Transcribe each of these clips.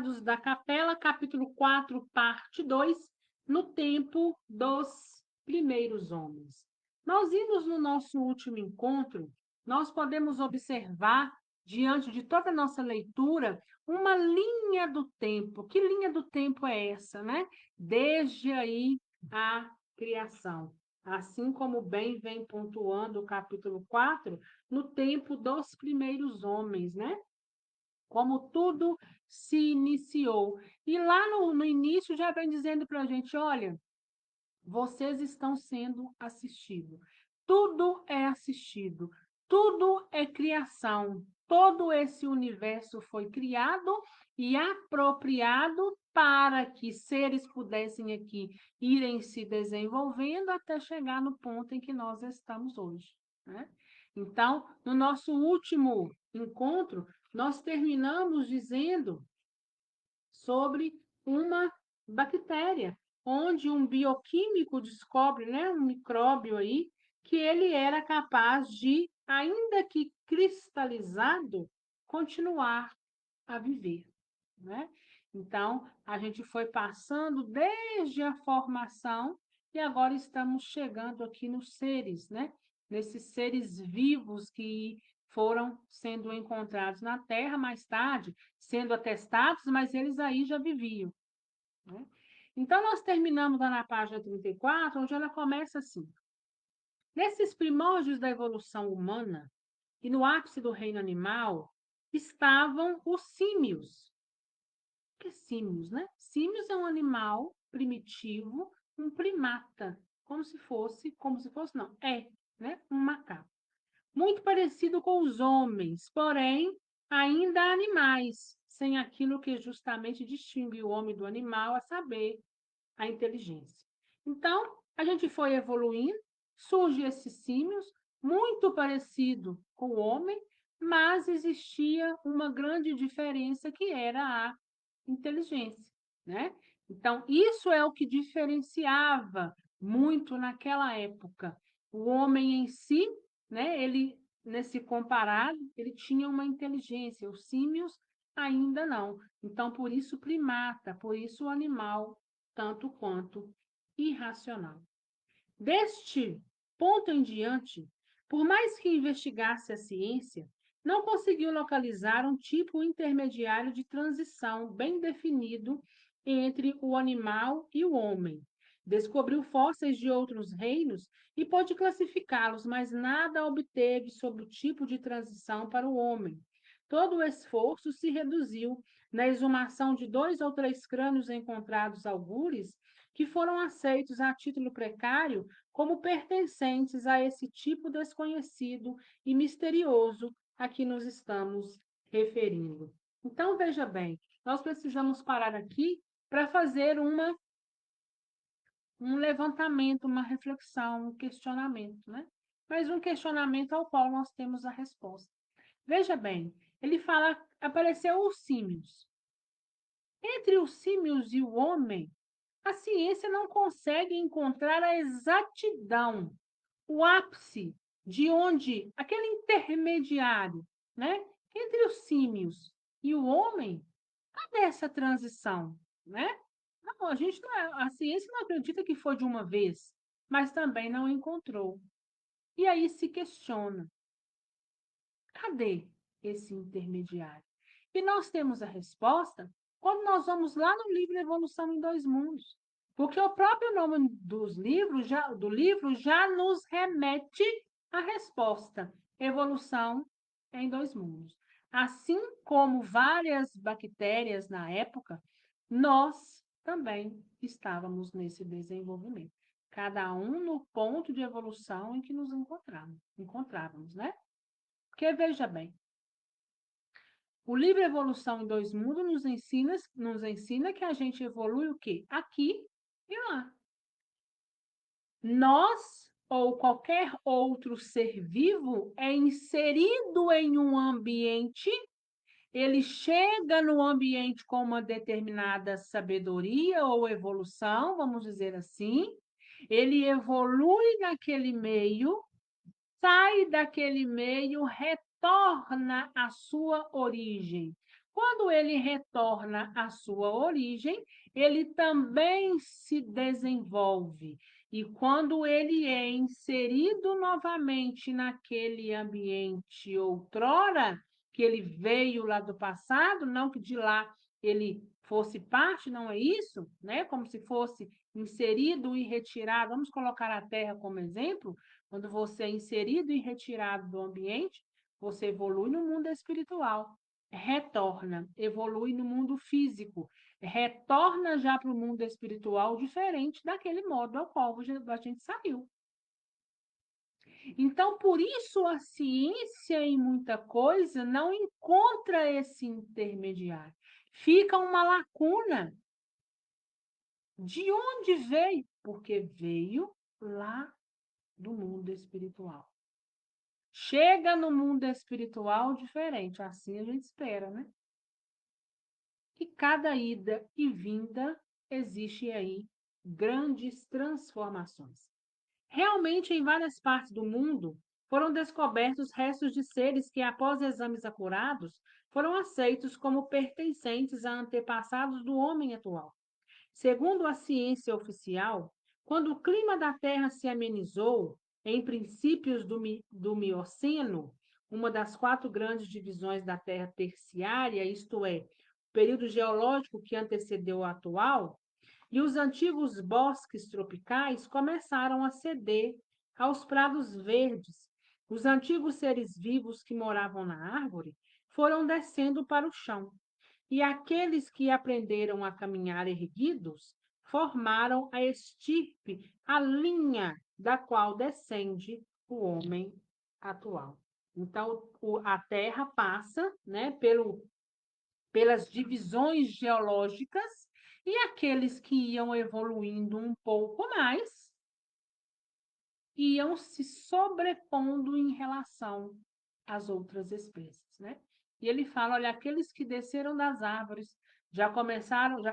Pecados da Capela, capítulo 4, parte 2, no tempo dos primeiros homens. Nós vimos no nosso último encontro, nós podemos observar, diante de toda a nossa leitura, uma linha do tempo. Que linha do tempo é essa, né? Desde aí a criação. Assim como bem vem pontuando o capítulo 4, no tempo dos primeiros homens, né? Como tudo se iniciou. E lá no início já vem dizendo para a gente, olha, vocês estão sendo assistidos. Tudo é assistido, tudo é criação. Todo esse universo foi criado e apropriado para que seres pudessem aqui irem se desenvolvendo até chegar no ponto em que nós estamos hoje, né? Então, no nosso último encontro, nós terminamos dizendo sobre uma bactéria, onde um bioquímico descobre, né, um micróbio aí, que ele era capaz de, ainda que cristalizado, continuar a viver, né? Então, a gente foi passando desde a formação e agora estamos chegando aqui nos seres, né? Nesses seres vivos que foram sendo encontrados na Terra mais tarde, sendo atestados, mas eles aí já viviam, né? Então, nós terminamos lá na página 34, onde ela começa assim: nesses primórdios da evolução humana e no ápice do reino animal estavam os símios. O que é símios, né? Símios é um animal primitivo, um primata, como se fosse não, né? Um macaco. Muito parecido com os homens, porém, ainda animais, sem aquilo que justamente distingue o homem do animal, a saber, a inteligência. Então, a gente foi evoluindo, surge esses símios, muito parecido com o homem, mas existia uma grande diferença que era a inteligência, né? Então, isso é o que diferenciava muito naquela época. O homem em si, né, ele, nesse comparado, ele tinha uma inteligência, os símios ainda não. Então, por isso primata, por isso o animal tanto quanto irracional. Deste ponto em diante, por mais que investigasse a ciência, não conseguiu localizar um tipo intermediário de transição bem definido entre o animal e o homem. Descobriu fósseis de outros reinos e pôde classificá-los, mas nada obteve sobre o tipo de transição para o homem. Todo o esforço se reduziu na exumação de 2 ou 3 crânios encontrados algures, que foram aceitos a título precário como pertencentes a esse tipo desconhecido e misterioso a que nos estamos referindo. Então, veja bem, nós precisamos parar aqui para fazer um levantamento, uma reflexão, um questionamento, né? Mas um questionamento ao qual nós temos a resposta. Veja bem, ele fala, apareceu os símios. Entre os símios e o homem, a ciência não consegue encontrar a exatidão, o ápice de onde aquele intermediário, né, entre os símios e o homem, cadê essa transição, né? Não, a ciência não acredita que foi de uma vez, mas também não encontrou. E aí se questiona, cadê esse intermediário? E nós temos a resposta quando nós vamos lá no livro Evolução em Dois Mundos. Porque o próprio nome do livro já nos remete à resposta. Evolução em dois mundos. Assim como várias bactérias na época, nós também estávamos nesse desenvolvimento. Cada um no ponto de evolução em que nos encontrávamos, né? Porque, veja bem, o livro Evolução em Dois Mundos nos ensina que a gente evolui o quê? Aqui e lá. Nós ou qualquer outro ser vivo é inserido em um ambiente, ele chega no ambiente com uma determinada sabedoria ou evolução, vamos dizer assim, ele evolui naquele meio, sai daquele meio, retorna à sua origem, Quando ele retorna à sua origem, ele também se desenvolve. E quando ele é inserido novamente naquele ambiente outrora, que ele veio lá do passado, não que de lá ele fosse parte, não é isso, né? Como se fosse inserido e retirado. Vamos colocar a Terra como exemplo. Quando você é inserido e retirado do ambiente, você evolui no mundo espiritual, retorna, evolui no mundo físico, retorna já para o mundo espiritual diferente daquele modo ao qual a gente saiu. Então, por isso, a ciência, em muita coisa, não encontra esse intermediário. Fica uma lacuna. De onde veio? Porque veio lá do mundo espiritual. Chega no mundo espiritual diferente, assim a gente espera, né? E cada ida e vinda existe aí grandes transformações. Realmente, em várias partes do mundo, foram descobertos restos de seres que, após exames acurados, foram aceitos como pertencentes a antepassados do homem atual. Segundo a ciência oficial, quando o clima da Terra se amenizou, em princípios do Mioceno, uma das 4 grandes divisões da Terra terciária, isto é, o período geológico que antecedeu o atual, e os antigos bosques tropicais começaram a ceder aos prados verdes. Os antigos seres vivos que moravam na árvore foram descendo para o chão, e aqueles que aprenderam a caminhar erguidos formaram a estirpe, a linha da qual descende o homem atual. Então, a Terra passa, né, pelas divisões geológicas, e aqueles que iam evoluindo um pouco mais iam se sobrepondo em relação às outras espécies, né? E ele fala, olha, aqueles que desceram das árvores já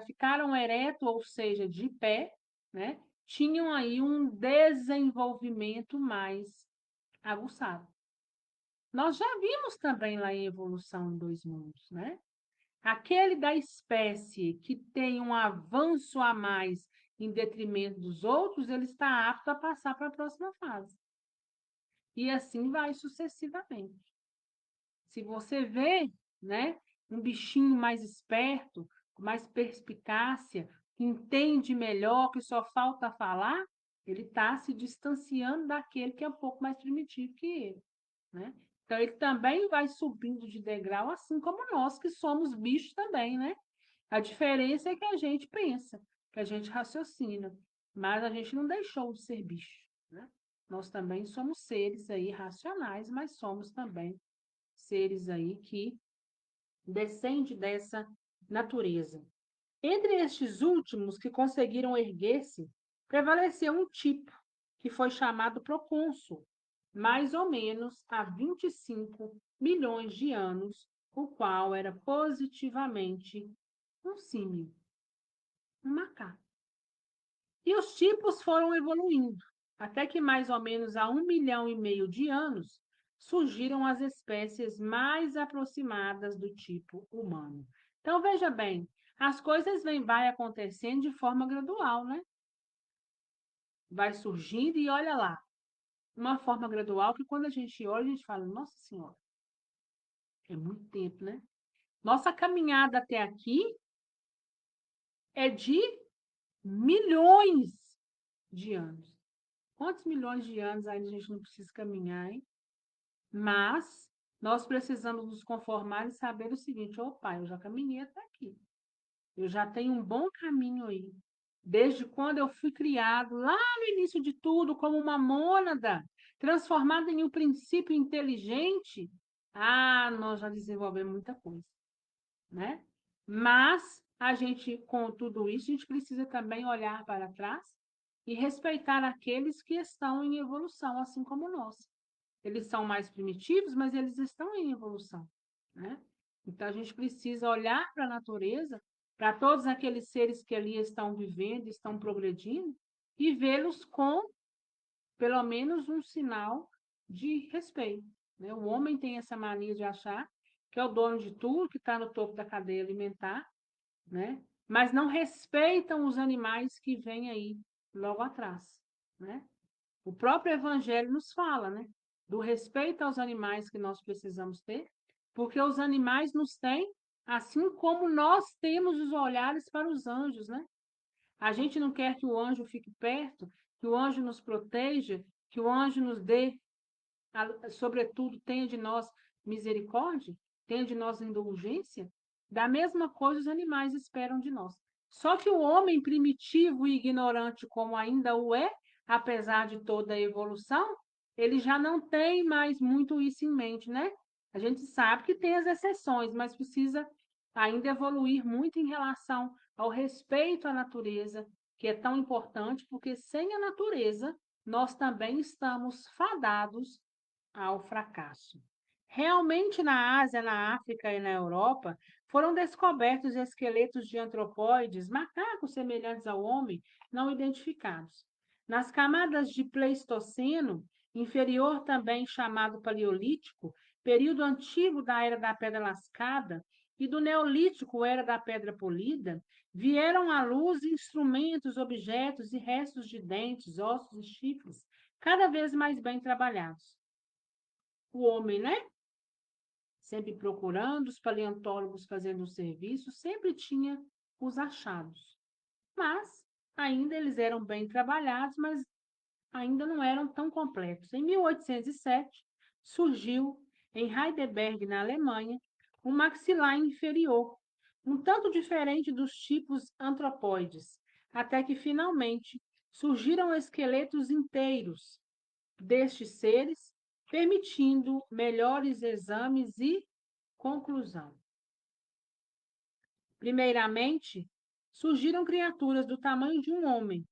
ficaram ereto, ou seja, de pé, né? Tinham aí um desenvolvimento mais aguçado. Nós já vimos também lá em Evolução em Dois Mundos, né? Aquele da espécie que tem um avanço a mais em detrimento dos outros, ele está apto a passar para a próxima fase. E assim vai sucessivamente. Se você vê, né, um bichinho mais esperto, com mais perspicácia, que entende melhor, que só falta falar, ele está se distanciando daquele que é um pouco mais primitivo que ele, né? Então, ele também vai subindo de degrau, assim como nós, que somos bichos também, né? A diferença é que a gente pensa, que a gente raciocina, mas a gente não deixou de ser bicho, né? Nós também somos seres aí racionais, mas somos também seres aí que descendem dessa natureza. Entre estes últimos que conseguiram erguer-se, prevaleceu um tipo, que foi chamado procônsul, mais ou menos há 25 milhões de anos, o qual era positivamente um símio, um macaco. E os tipos foram evoluindo, até que mais ou menos há 1,5 milhão de anos surgiram as espécies mais aproximadas do tipo humano. Então, veja bem, as coisas vai acontecendo de forma gradual, né? Vai surgindo e olha lá, uma forma gradual que quando a gente olha, a gente fala, nossa Senhora, é muito tempo, né? Nossa caminhada até aqui é de milhões de anos. Quantos milhões de anos ainda a gente não precisa caminhar, hein? Mas nós precisamos nos conformar e saber o seguinte: opa, eu já caminhei até aqui. Eu já tenho um bom caminho aí. Desde quando eu fui criado, lá no início de tudo, como uma mônada, transformada em um princípio inteligente, nós já desenvolvemos muita coisa, né? Mas a gente, com tudo isso, a gente precisa também olhar para trás e respeitar aqueles que estão em evolução, assim como nós. Eles são mais primitivos, mas eles estão em evolução, né? Então, a gente precisa olhar para a natureza, para todos aqueles seres que ali estão vivendo, estão progredindo, e vê-los com, pelo menos, um sinal de respeito, né? O homem tem essa mania de achar que é o dono de tudo, que está no topo da cadeia alimentar, né? Mas não respeitam os animais que vêm aí logo atrás, né? O próprio Evangelho nos fala, né? Do respeito aos animais que nós precisamos ter, porque os animais nos têm, assim como nós temos os olhares para os anjos, né? A gente não quer que o anjo fique perto, que o anjo nos proteja, que o anjo nos dê, sobretudo, tenha de nós misericórdia, tenha de nós indulgência. Da mesma coisa os animais esperam de nós. Só que o homem primitivo e ignorante, como ainda o é, apesar de toda a evolução, ele já não tem mais muito isso em mente, né? A gente sabe que tem as exceções, mas precisa ainda evoluir muito em relação ao respeito à natureza, que é tão importante, porque sem a natureza nós também estamos fadados ao fracasso. Realmente, na Ásia, na África e na Europa, foram descobertos esqueletos de antropóides, macacos semelhantes ao homem, não identificados. Nas camadas de Pleistoceno, inferior também chamado Paleolítico, período antigo da Era da Pedra Lascada, e do Neolítico, Era da Pedra Polida, vieram à luz instrumentos, objetos e restos de dentes, ossos e chifres, cada vez mais bem trabalhados. O homem, né? Sempre procurando, os paleontólogos fazendo o serviço, sempre tinha os achados. Mas ainda eles eram bem trabalhados, mas ainda não eram tão completos. Em 1807, surgiu, em Heidelberg, na Alemanha, um maxilar inferior, um tanto diferente dos tipos antropóides, até que finalmente surgiram esqueletos inteiros destes seres, permitindo melhores exames e conclusão. Primeiramente, surgiram criaturas do tamanho de um homem,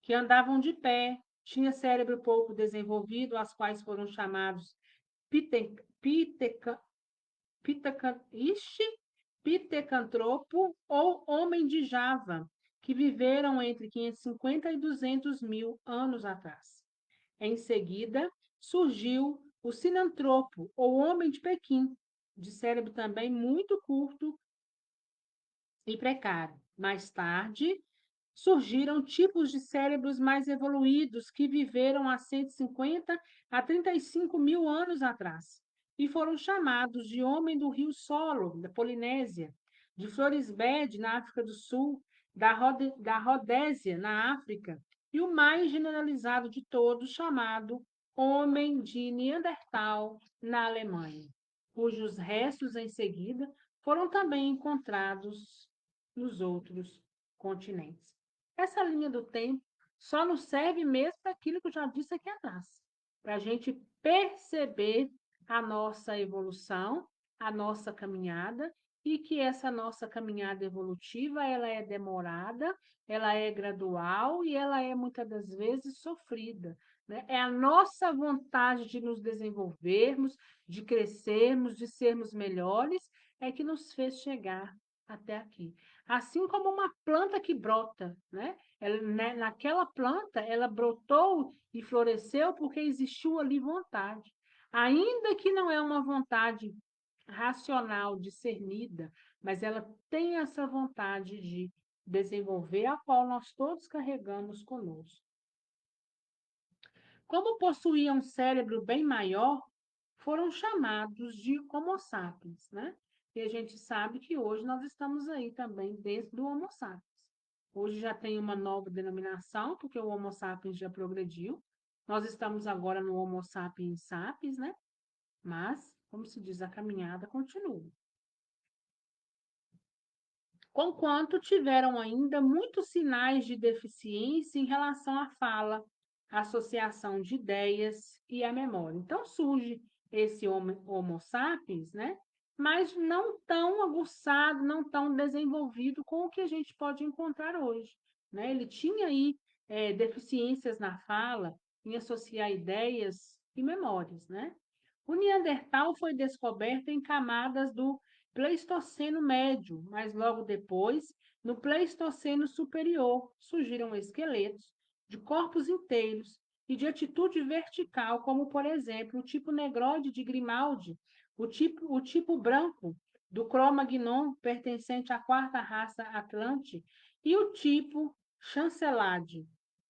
que andavam de pé, tinha cérebro pouco desenvolvido, as quais foram chamados Pitecantropo ou Homem de Java, que viveram entre 550 e 200 mil anos atrás. Em seguida, surgiu o sinantropo, ou Homem de Pequim, de cérebro também muito curto e precário. Mais tarde, surgiram tipos de cérebros mais evoluídos que viveram há 150 a 35 mil anos atrás e foram chamados de Homem do Rio Solo, da Polinésia, de Florisbed, na África do Sul, da Rodésia, na África, e o mais generalizado de todos, chamado Homem de Neandertal, na Alemanha, cujos restos, em seguida, foram também encontrados nos outros continentes. Essa linha do tempo só nos serve mesmo para aquilo que eu já disse aqui atrás, para a gente perceber a nossa evolução, a nossa caminhada, e que essa nossa caminhada evolutiva, ela é demorada, ela é gradual e ela é muitas das vezes sofrida, né? É a nossa vontade de nos desenvolvermos, de crescermos, de sermos melhores, é que nos fez chegar até aqui. Assim como uma planta que brota, né? Ela, né, naquela planta, ela brotou e floresceu porque existiu ali vontade. Ainda que não é uma vontade racional, discernida, mas ela tem essa vontade de desenvolver, a qual nós todos carregamos conosco. Como possuíam um cérebro bem maior, foram chamados de Homo sapiens, né? E a gente sabe que hoje nós estamos aí também dentro do Homo sapiens. Hoje já tem uma nova denominação, porque o Homo sapiens já progrediu. Nós estamos agora no Homo sapiens sapiens, né? Mas, como se diz, a caminhada continua. Conquanto tiveram ainda muitos sinais de deficiência em relação à fala, à associação de ideias e à memória. Então surge esse Homo sapiens, né? Mas não tão aguçado, não tão desenvolvido com o que a gente pode encontrar hoje, né? Ele tinha aí deficiências na fala, em associar ideias e memórias, né? O Neandertal foi descoberto em camadas do Pleistoceno médio, mas logo depois, no Pleistoceno superior, surgiram esqueletos de corpos inteiros e de atitude vertical, como, por exemplo, o tipo Negrode de Grimaldi, o tipo branco do Cro-Magnon, pertencente à quarta raça Atlante, e o tipo Chancelade.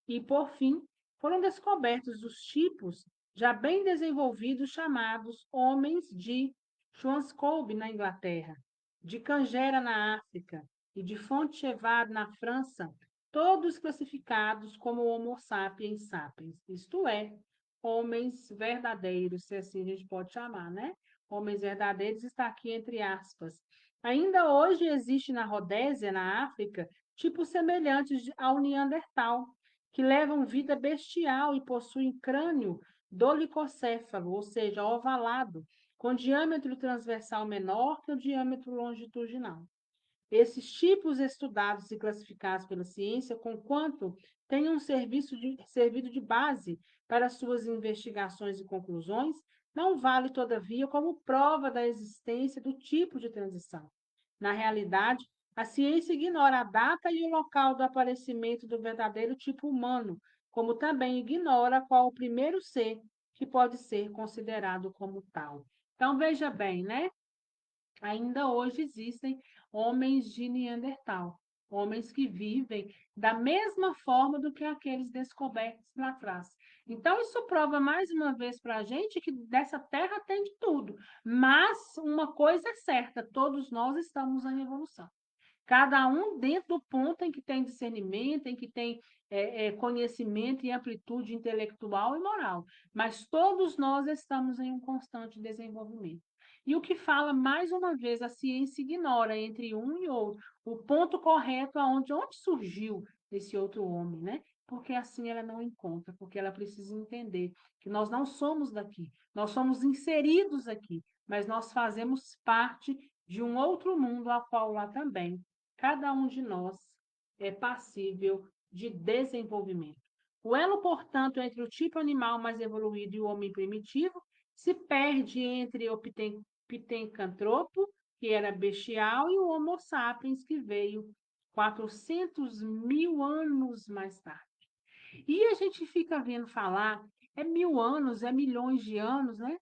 E, por fim, foram descobertos os tipos já bem desenvolvidos chamados homens de Schwarzkopf na Inglaterra, de Cangera na África e de Fontchevade na França, todos classificados como Homo sapiens sapiens, isto é, homens verdadeiros, se assim a gente pode chamar, né? Homens verdadeiros está aqui entre aspas. Ainda hoje existe na Rodésia, na África, tipos semelhantes ao Neandertal, que levam vida bestial e possuem crânio dolicocéfalo, ou seja, ovalado, com diâmetro transversal menor que o diâmetro longitudinal. Esses tipos estudados e classificados pela ciência, conquanto tenham servido de base para suas investigações e conclusões, não vale, todavia, como prova da existência do tipo de transição. Na realidade, a ciência ignora a data e o local do aparecimento do verdadeiro tipo humano, como também ignora qual o primeiro ser que pode ser considerado como tal. Então, veja bem, né? Ainda hoje existem homens de Neandertal, homens que vivem da mesma forma do que aqueles descobertos lá atrás. Então, isso prova mais uma vez para a gente que dessa terra tem de tudo. Mas uma coisa é certa: todos nós estamos em evolução. Cada um dentro do ponto em que tem discernimento, em que tem conhecimento e amplitude intelectual e moral. Mas todos nós estamos em um constante desenvolvimento. E o que fala, mais uma vez, a ciência ignora entre um e outro o ponto correto onde surgiu esse outro homem, né? Porque assim ela não encontra, porque ela precisa entender que nós não somos daqui, nós somos inseridos aqui, mas nós fazemos parte de um outro mundo a qual lá também cada um de nós é passível de desenvolvimento. O elo, portanto, entre o tipo animal mais evoluído e o homem primitivo se perde entre o Pithecanthropo, que era bestial, e o Homo sapiens, que veio 400 mil anos mais tarde. E a gente fica vendo falar, é 1000 anos, é milhões de anos, né?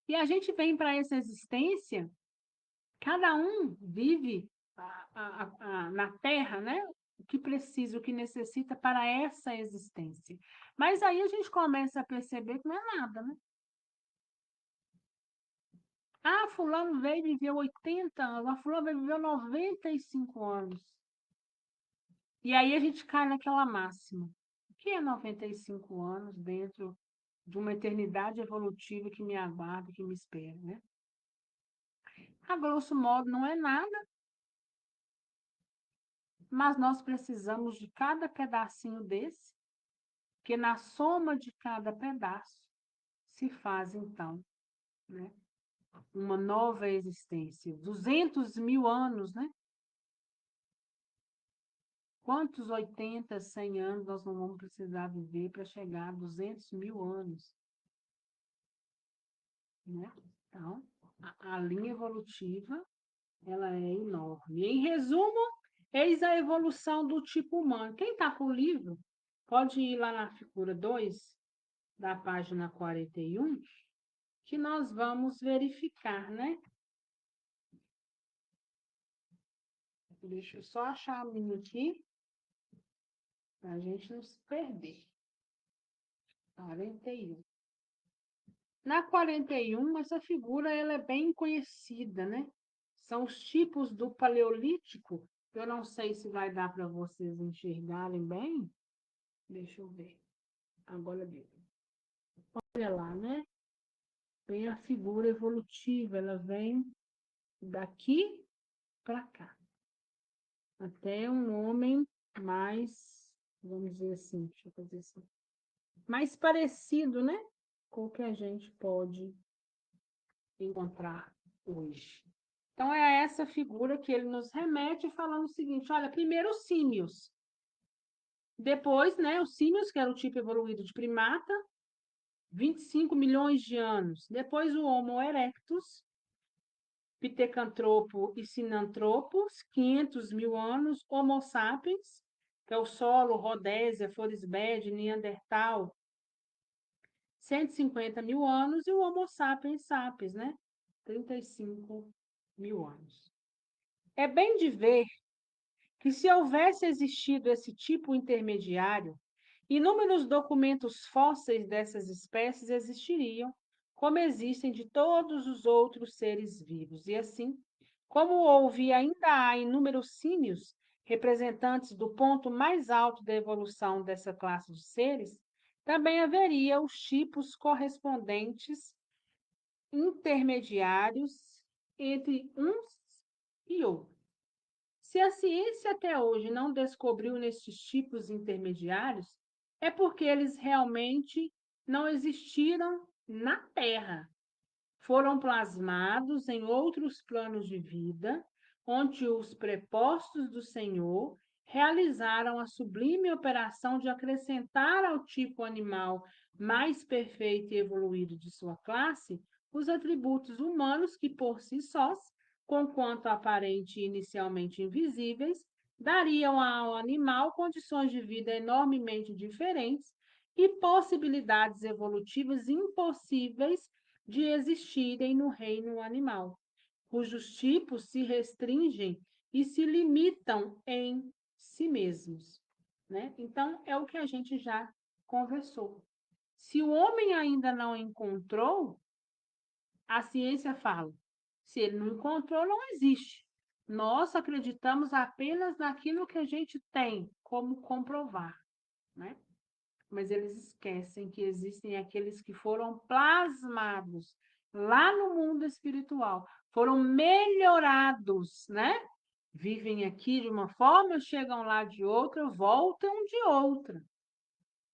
E a gente vem para essa existência, cada um vive na Terra, né? O que precisa, o que necessita para essa existência. Mas aí a gente começa a perceber que não é nada, né? Ah, fulano veio e viveu 80 anos, a fulano veio e viveu 95 anos. E aí a gente cai naquela máxima. O que é 95 anos dentro de uma eternidade evolutiva que me aguarda, que me espera, né? A grosso modo, não é nada, mas nós precisamos de cada pedacinho desse, que na soma de cada pedaço se faz, então, né, uma nova existência. 200 mil anos, né? Quantos 80, 100 anos nós não vamos precisar viver para chegar a 200 mil anos? Né? Então, a linha evolutiva, ela é enorme. Em resumo, eis a evolução do tipo humano. Quem está com o livro, pode ir lá na figura 2, da página 41, que nós vamos verificar, né? Deixa eu só achar a minha aqui, para a gente não se perder. 41. Na 41, essa figura ela é bem conhecida, né? São os tipos do Paleolítico. Eu não sei se vai dar para vocês enxergarem bem. Deixa eu ver. Agora deu. Olha lá, né? Vem a figura evolutiva, ela vem daqui para cá. Até um homem mais, vamos dizer assim, deixa eu fazer assim, mais parecido, né? Com o que a gente pode encontrar hoje. Então, é essa figura que ele nos remete falando o seguinte, olha, primeiro os símios, depois, né, os símios, que era o tipo evoluído de primata, 25 milhões de anos. Depois o Homo erectus, Pithecanthropo e Sinanthropus, 500 mil anos. Homo sapiens, que é o solo, Rodésia, Forisbed, Neandertal, 150 mil anos, e o Homo sapiens sapiens, né? 35 mil anos. É bem de ver que, se houvesse existido esse tipo intermediário, inúmeros documentos fósseis dessas espécies existiriam, como existem de todos os outros seres vivos. E assim, como houve e ainda há inúmeros símios, representantes do ponto mais alto da evolução dessa classe de seres, também haveria os tipos correspondentes intermediários entre uns e outros. Se a ciência até hoje não descobriu nesses tipos intermediários, é porque eles realmente não existiram na Terra. Foram plasmados em outros planos de vida, onde os prepostos do Senhor realizaram a sublime operação de acrescentar ao tipo animal mais perfeito e evoluído de sua classe os atributos humanos que, por si sós, conquanto aparente e inicialmente invisíveis, dariam ao animal condições de vida enormemente diferentes e possibilidades evolutivas impossíveis de existirem no reino animal, cujos tipos se restringem e se limitam em si mesmos, né? Então, é o que a gente já conversou. Se o homem ainda não encontrou, a ciência fala. Se ele não encontrou, não existe. Nós acreditamos apenas naquilo que a gente tem como comprovar, né? Mas eles esquecem que existem aqueles que foram plasmados lá no mundo espiritual, foram melhorados, né? Vivem aqui de uma forma, chegam lá de outra, voltam de outra,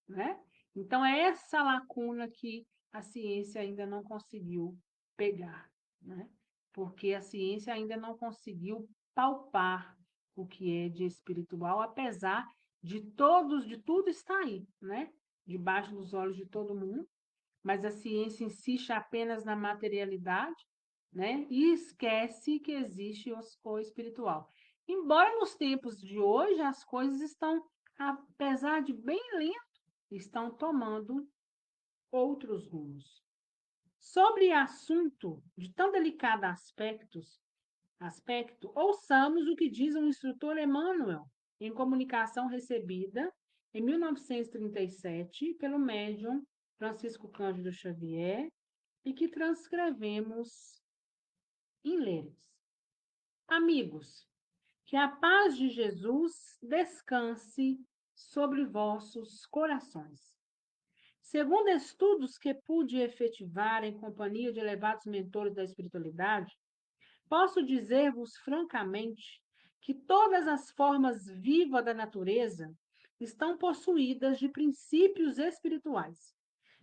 né? Então, é essa lacuna que a ciência ainda não conseguiu pegar, né? Porque a ciência ainda não conseguiu palpar o que é de espiritual, apesar de todos, de tudo está aí, né? Debaixo dos olhos de todo mundo, mas a ciência insiste apenas na materialidade, né? E esquece que existe o espiritual. Embora nos tempos de hoje as coisas estão, apesar de bem lentas, estão tomando outros rumos. Sobre assunto de tão delicado aspecto, ouçamos o que diz o instrutor Emmanuel, em comunicação recebida em 1937 pelo médium Francisco Cândido Xavier e que transcrevemos em Leres. Amigos, que a paz de Jesus descanse sobre vossos corações. Segundo estudos que pude efetivar em companhia de elevados mentores da espiritualidade, posso dizer-vos francamente que todas as formas vivas da natureza estão possuídas de princípios espirituais,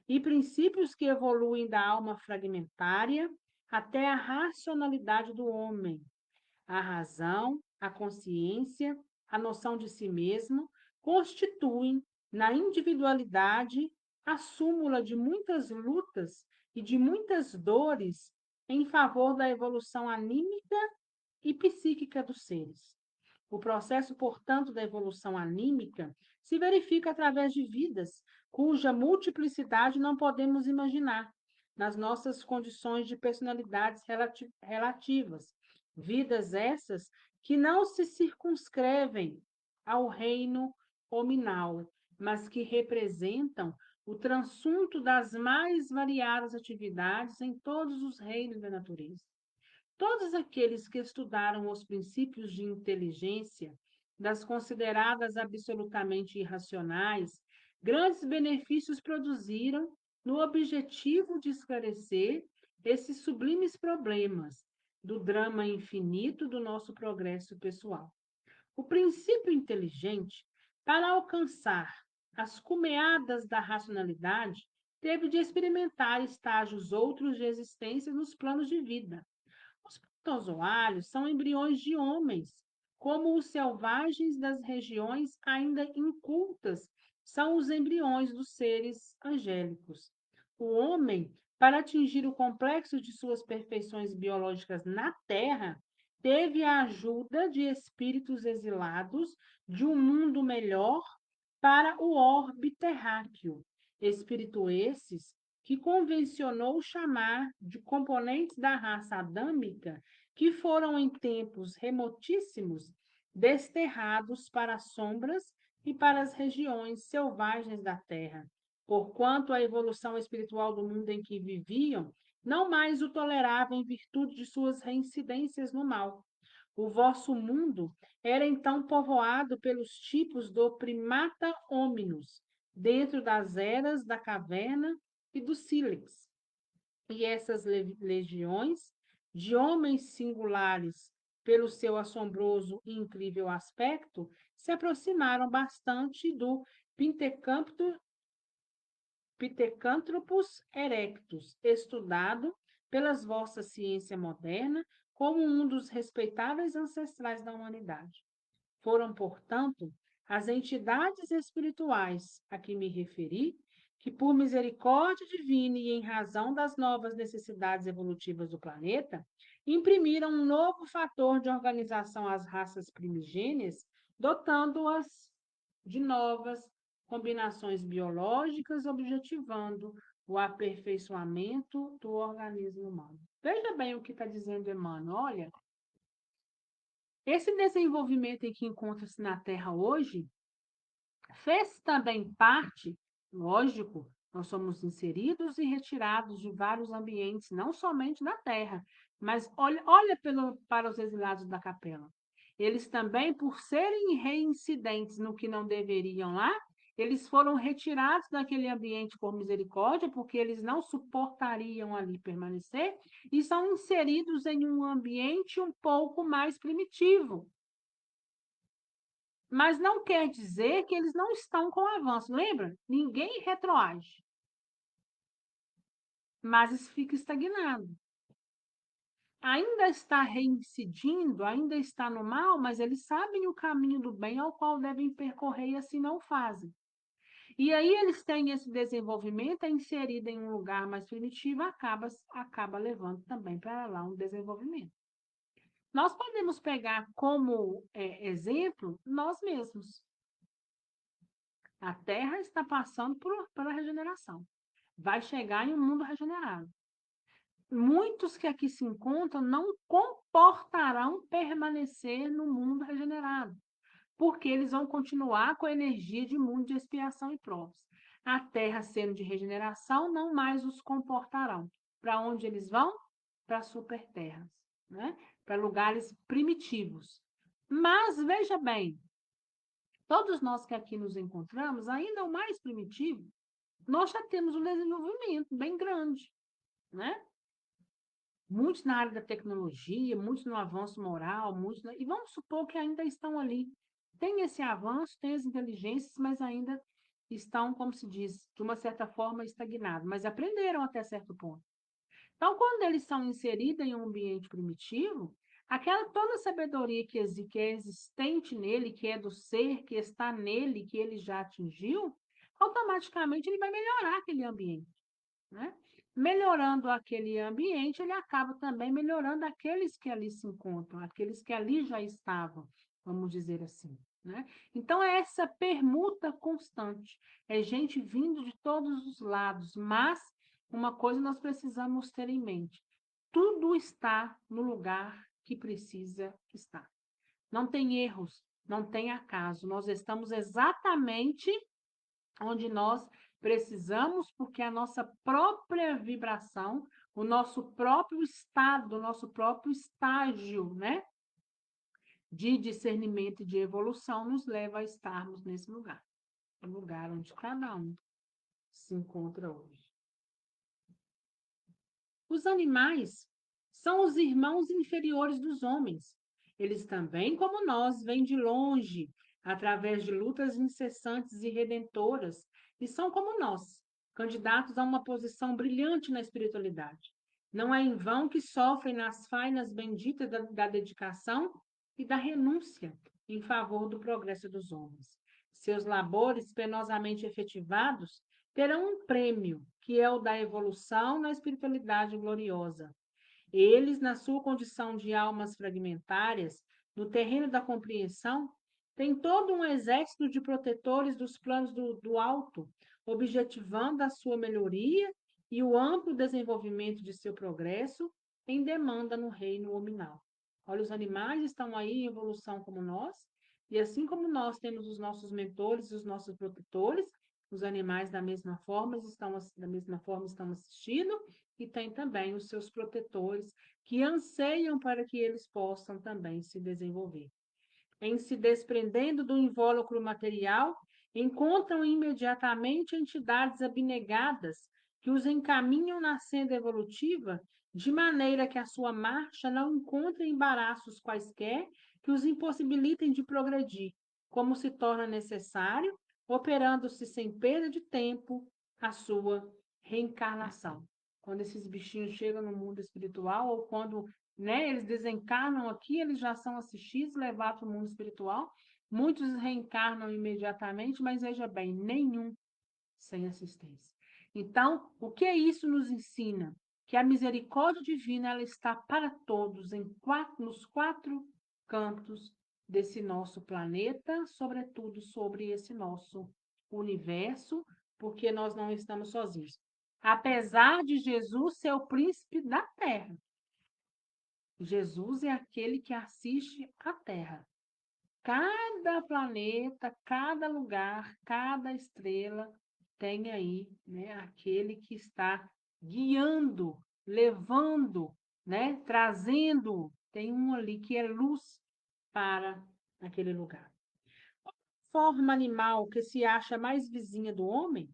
e princípios que evoluem da alma fragmentária até a racionalidade do homem. A razão, a consciência, a noção de si mesmo constituem, na individualidade, a súmula de muitas lutas e de muitas dores em favor da evolução anímica e psíquica dos seres. O processo, portanto, da evolução anímica se verifica através de vidas cuja multiplicidade não podemos imaginar nas nossas condições de personalidades relativas. Vidas essas que não se circunscrevem ao reino hominal, mas que representam o transunto das mais variadas atividades em todos os reinos da natureza. Todos aqueles que estudaram os princípios de inteligência, das consideradas absolutamente irracionais, grandes benefícios produziram no objetivo de esclarecer esses sublimes problemas do drama infinito do nosso progresso pessoal. O princípio inteligente, para alcançar as cumeadas da racionalidade, teve de experimentar estágios outros de existência nos planos de vida. Os protozoários são embriões de homens, como os selvagens das regiões ainda incultas são os embriões dos seres angélicos. O homem, para atingir o complexo de suas perfeições biológicas na Terra, teve a ajuda de espíritos exilados de um mundo melhor para o orbe terráqueo. Espíritos esses que convencionou chamar de componentes da raça adâmica, que foram em tempos remotíssimos desterrados para as sombras e para as regiões selvagens da terra, porquanto a evolução espiritual do mundo em que viviam não mais o tolerava em virtude de suas reincidências no mal. O vosso mundo era então povoado pelos tipos do primata hominus, dentro das eras da caverna e do sílex. E essas legiões de homens singulares, pelo seu assombroso e incrível aspecto, se aproximaram bastante do Pithecanthropus erectus, estudado pelas vossa ciência moderna como um dos respeitáveis ancestrais da humanidade. Foram, portanto, as entidades espirituais a que me referi, que, por misericórdia divina e em razão das novas necessidades evolutivas do planeta, imprimiram um novo fator de organização às raças primigênias, dotando-as de novas combinações biológicas, objetivando o aperfeiçoamento do organismo humano. Veja bem o que está dizendo Emmanuel. Olha, esse desenvolvimento em que encontra-se na Terra hoje fez também parte, lógico, nós somos inseridos e retirados de vários ambientes, não somente da Terra, mas olha para os exilados da capela. Eles também, por serem reincidentes no que não deveriam lá, eles foram retirados daquele ambiente por misericórdia, porque eles não suportariam ali permanecer, e são inseridos em um ambiente um pouco mais primitivo. Mas não quer dizer que eles não estão com avanço. Lembra? Ninguém retroage. Mas isso fica estagnado. Ainda está reincidindo, ainda está no mal, mas eles sabem o caminho do bem ao qual devem percorrer e assim não fazem. E aí eles têm esse desenvolvimento, é inserido em um lugar mais primitivo, acaba levando também para lá um desenvolvimento. Nós podemos pegar como exemplo nós mesmos. A Terra está passando pela regeneração. Vai chegar em um mundo regenerado. Muitos que aqui se encontram não comportarão permanecer no mundo regenerado, porque eles vão continuar com a energia de mundo de expiação e provas. A Terra, sendo de regeneração, não mais os comportarão. Para onde eles vão? Para superterras, né? Para lugares primitivos. Mas, veja bem, todos nós que aqui nos encontramos, ainda o mais primitivo, nós já temos um desenvolvimento bem grande, né? Muitos na área da tecnologia, muitos no avanço moral, e vamos supor que ainda estão ali. Tem esse avanço, tem as inteligências, mas ainda estão, como se diz, de uma certa forma estagnados, mas aprenderam até certo ponto. Então, quando eles são inseridos em um ambiente primitivo, aquela toda a sabedoria que é existente nele, que é do ser, que está nele, que ele já atingiu, automaticamente ele vai melhorar aquele ambiente, né? Melhorando aquele ambiente, ele acaba também melhorando aqueles que ali se encontram, aqueles que ali já estavam, vamos dizer assim, né? Então, é essa permuta constante, é gente vindo de todos os lados, mas uma coisa nós precisamos ter em mente: tudo está no lugar que precisa estar. Não tem erros, não tem acaso. Nós estamos exatamente onde nós precisamos, porque a nossa própria vibração, o nosso próprio estado, o nosso próprio estágio, né, de discernimento e de evolução nos leva a estarmos nesse lugar, o lugar onde cada um se encontra hoje. Os animais são os irmãos inferiores dos homens. Eles também, como nós, vêm de longe, através de lutas incessantes e redentoras, e são como nós, candidatos a uma posição brilhante na espiritualidade. Não é em vão que sofrem nas fainas benditas da dedicação e da renúncia em favor do progresso dos homens. Seus labores penosamente efetivados terão um prêmio, que é o da evolução na espiritualidade gloriosa. Eles, na sua condição de almas fragmentárias, no terreno da compreensão, têm todo um exército de protetores dos planos do alto, objetivando a sua melhoria e o amplo desenvolvimento de seu progresso em demanda no reino hominal. Olha, os animais estão aí em evolução como nós, e assim como nós temos os nossos mentores e os nossos protetores, os animais da mesma forma estão assistindo, e tem também os seus protetores que anseiam para que eles possam também se desenvolver. Em se desprendendo do invólucro material, encontram imediatamente entidades abnegadas que os encaminham na senda evolutiva, de maneira que a sua marcha não encontre embaraços quaisquer que os impossibilitem de progredir, como se torna necessário, operando-se sem perda de tempo a sua reencarnação. Quando esses bichinhos chegam no mundo espiritual, ou quando, né, eles desencarnam aqui, eles já são assistidos, levados para o mundo espiritual. Muitos reencarnam imediatamente, mas veja bem, nenhum sem assistência. Então, o que isso nos ensina? Que a misericórdia divina ela está para todos nos quatro cantos desse nosso planeta, sobretudo sobre esse nosso universo, porque nós não estamos sozinhos. Apesar de Jesus ser o príncipe da Terra, Jesus é aquele que assiste a Terra. Cada planeta, cada lugar, cada estrela tem aí, né, aquele que está guiando, levando, né, trazendo, tem um ali que é luz para aquele lugar. Forma animal que se acha mais vizinha do homem,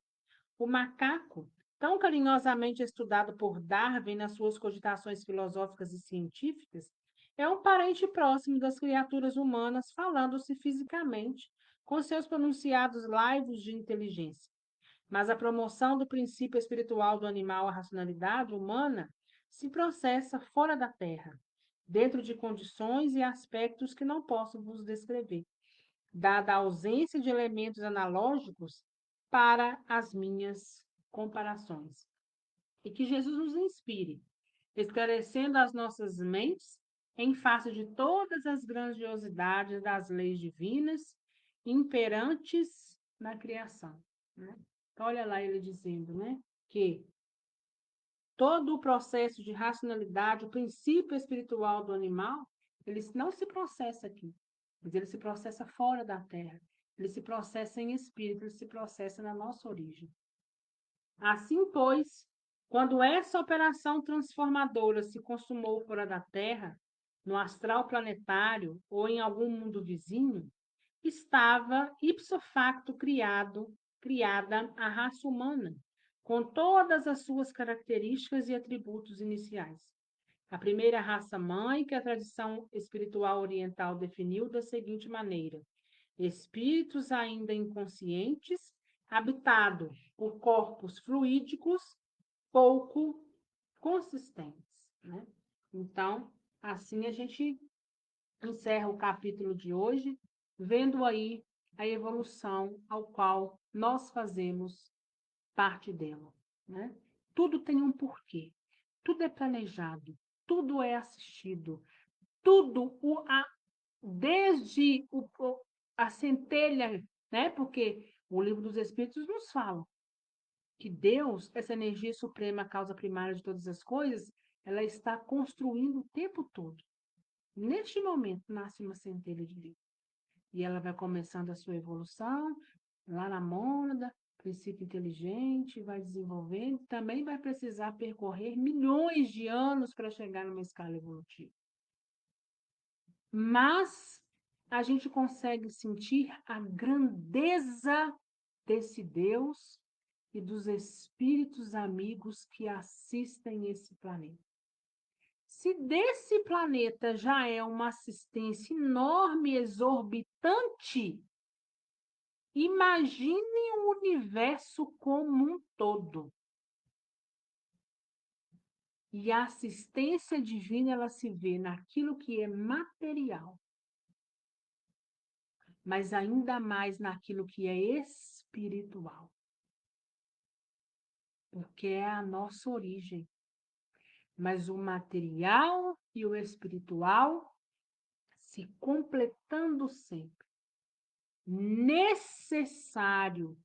o macaco, tão carinhosamente estudado por Darwin nas suas cogitações filosóficas e científicas, é um parente próximo das criaturas humanas, falando-se fisicamente, com seus pronunciados laivos de inteligência. Mas a promoção do princípio espiritual do animal à racionalidade humana se processa fora da Terra, dentro de condições e aspectos que não posso vos descrever, dada a ausência de elementos analógicos para as minhas comparações. E que Jesus nos inspire, esclarecendo as nossas mentes em face de todas as grandiosidades das leis divinas imperantes na criação, né? Então, olha lá ele dizendo, né, que todo o processo de racionalidade, o princípio espiritual do animal, ele não se processa aqui, mas ele se processa fora da Terra. Ele se processa em espírito, ele se processa na nossa origem. Assim, pois, quando essa operação transformadora se consumou fora da Terra, no astral planetário ou em algum mundo vizinho, estava ipso facto criada a raça humana, com todas as suas características e atributos iniciais. A primeira raça-mãe que a tradição espiritual oriental definiu da seguinte maneira: espíritos ainda inconscientes, habitado por corpos fluídicos pouco consistentes, né? Então, assim a gente encerra o capítulo de hoje, vendo aí a evolução ao qual nós fazemos parte dela, né? Tudo tem um porquê, tudo é planejado, tudo é assistido, tudo, desde a centelha, né? Porque o livro dos Espíritos nos fala que Deus, essa energia suprema, a causa primária de todas as coisas, ela está construindo o tempo todo. Neste momento, nasce uma centelha de vida. E ela vai começando a sua evolução, lá na mônada, princípio inteligente, vai desenvolvendo, também vai precisar percorrer milhões de anos para chegar numa escala evolutiva. Mas a gente consegue sentir a grandeza desse Deus e dos espíritos amigos que assistem esse planeta. Se desse planeta já é uma assistência enorme, exorbitante, imagine o universo como um todo. E a assistência divina, ela se vê naquilo que é material, mas ainda mais naquilo que é espiritual, porque é a nossa origem. Mas o material e o espiritual se completando sempre. Necessário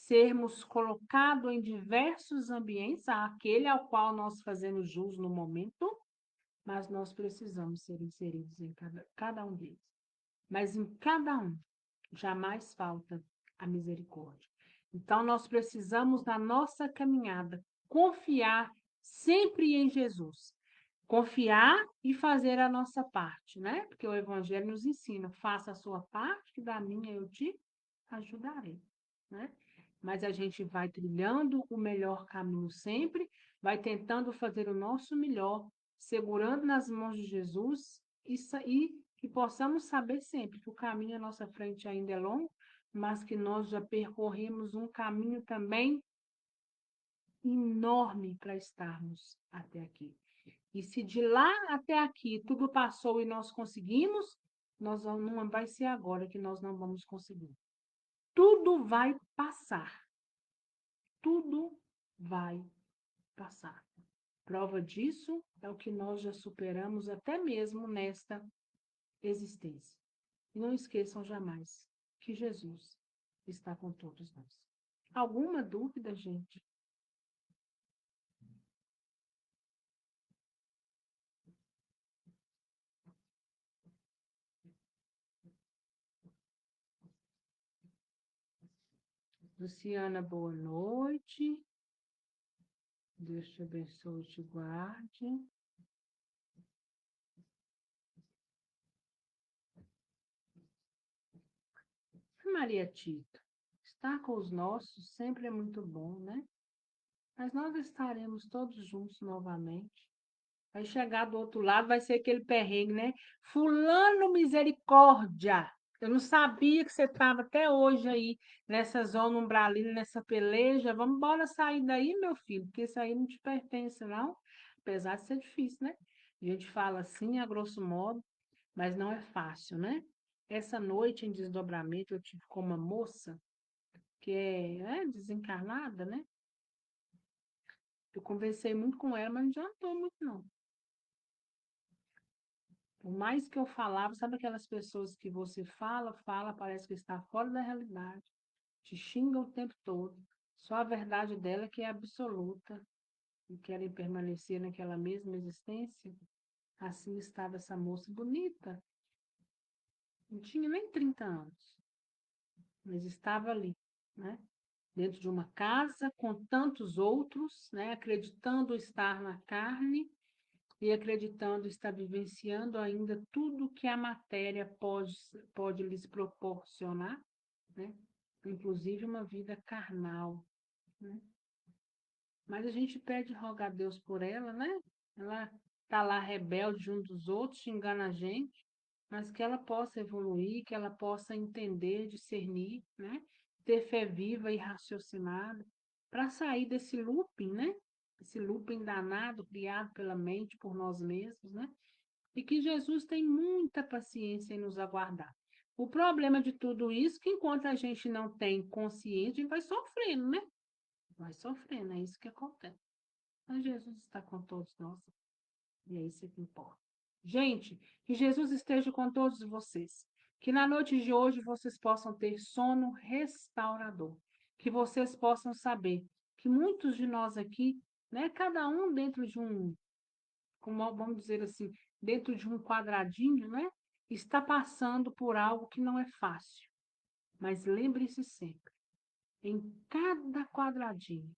sermos colocados em diversos ambientes, aquele ao qual nós fazemos jus no momento, mas nós precisamos ser inseridos em cada um deles. Mas em cada um, jamais falta a misericórdia. Então, nós precisamos, na nossa caminhada, confiar sempre em Jesus. Confiar e fazer a nossa parte, né? Porque o Evangelho nos ensina, faça a sua parte, que da minha eu te ajudarei, né? Mas a gente vai trilhando o melhor caminho sempre, vai tentando fazer o nosso melhor, segurando nas mãos de Jesus e que possamos saber sempre que o caminho à nossa frente ainda é longo, mas que nós já percorremos um caminho também enorme para estarmos até aqui. E se de lá até aqui tudo passou e nós conseguimos, não vai ser agora que nós não vamos conseguir. Tudo vai passar. Tudo vai passar. Prova disso é o que nós já superamos até mesmo nesta existência. E não esqueçam jamais que Jesus está com todos nós. Alguma dúvida, gente? Luciana, boa noite. Deus te abençoe e te guarde. Maria Tito, estar com os nossos sempre é muito bom, né? Mas nós estaremos todos juntos novamente. Vai chegar do outro lado, vai ser aquele perrengue, né? Fulano misericórdia! Eu não sabia que você estava até hoje aí nessa zona umbralina, nessa peleja. Vamos embora sair daí, meu filho, porque isso aí não te pertence, não. Apesar de ser difícil, né? A gente fala assim, a grosso modo, mas não é fácil, né? Essa noite em desdobramento eu tive com uma moça que é desencarnada, né? Eu conversei muito com ela, mas não adiantou muito, não. Por mais que eu falava, sabe aquelas pessoas que você fala, parece que está fora da realidade, te xinga o tempo todo, só a verdade dela que é absoluta e querem permanecer naquela mesma existência. Assim estava essa moça bonita, não tinha nem 30 anos, mas estava ali, né? Dentro de uma casa com tantos outros, né? Acreditando estar na carne e acreditando estar vivenciando ainda tudo que a matéria pode lhes proporcionar, né? Inclusive uma vida carnal, né? Mas a gente pede e roga a Deus por ela, né? Ela está lá rebelde junto dos outros, xingando a gente, mas que ela possa evoluir, que ela possa entender, discernir, né? Ter fé viva e raciocinada, para sair desse looping, né? Esse looping danado criado pela mente, por nós mesmos, né? E que Jesus tem muita paciência em nos aguardar. O problema de tudo isso é que enquanto a gente não tem consciência, a gente vai sofrendo, né? Vai sofrendo, é isso que acontece. Mas Jesus está com todos nós, e é isso que importa. Gente, que Jesus esteja com todos vocês. Que na noite de hoje vocês possam ter sono restaurador. Que vocês possam saber que muitos de nós aqui, né, cada um dentro de como vamos dizer assim, dentro de um quadradinho, né, está passando por algo que não é fácil. Mas lembre-se sempre, em cada quadradinho,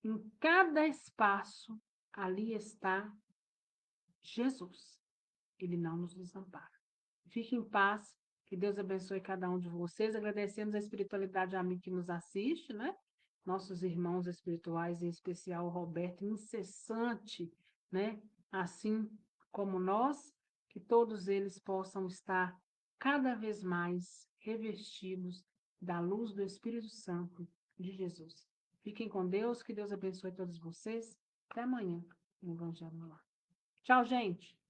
em cada espaço, ali está Jesus. Ele não nos desampara. Fique em paz, que Deus abençoe cada um de vocês. Agradecemos a espiritualidade amiga que nos assiste, né? Nossos irmãos espirituais, em especial o Roberto, incessante, né? Assim como nós, que todos eles possam estar cada vez mais revestidos da luz do Espírito Santo de Jesus. Fiquem com Deus, que Deus abençoe todos vocês. Até amanhã no Evangelho no Lar. Tchau, gente!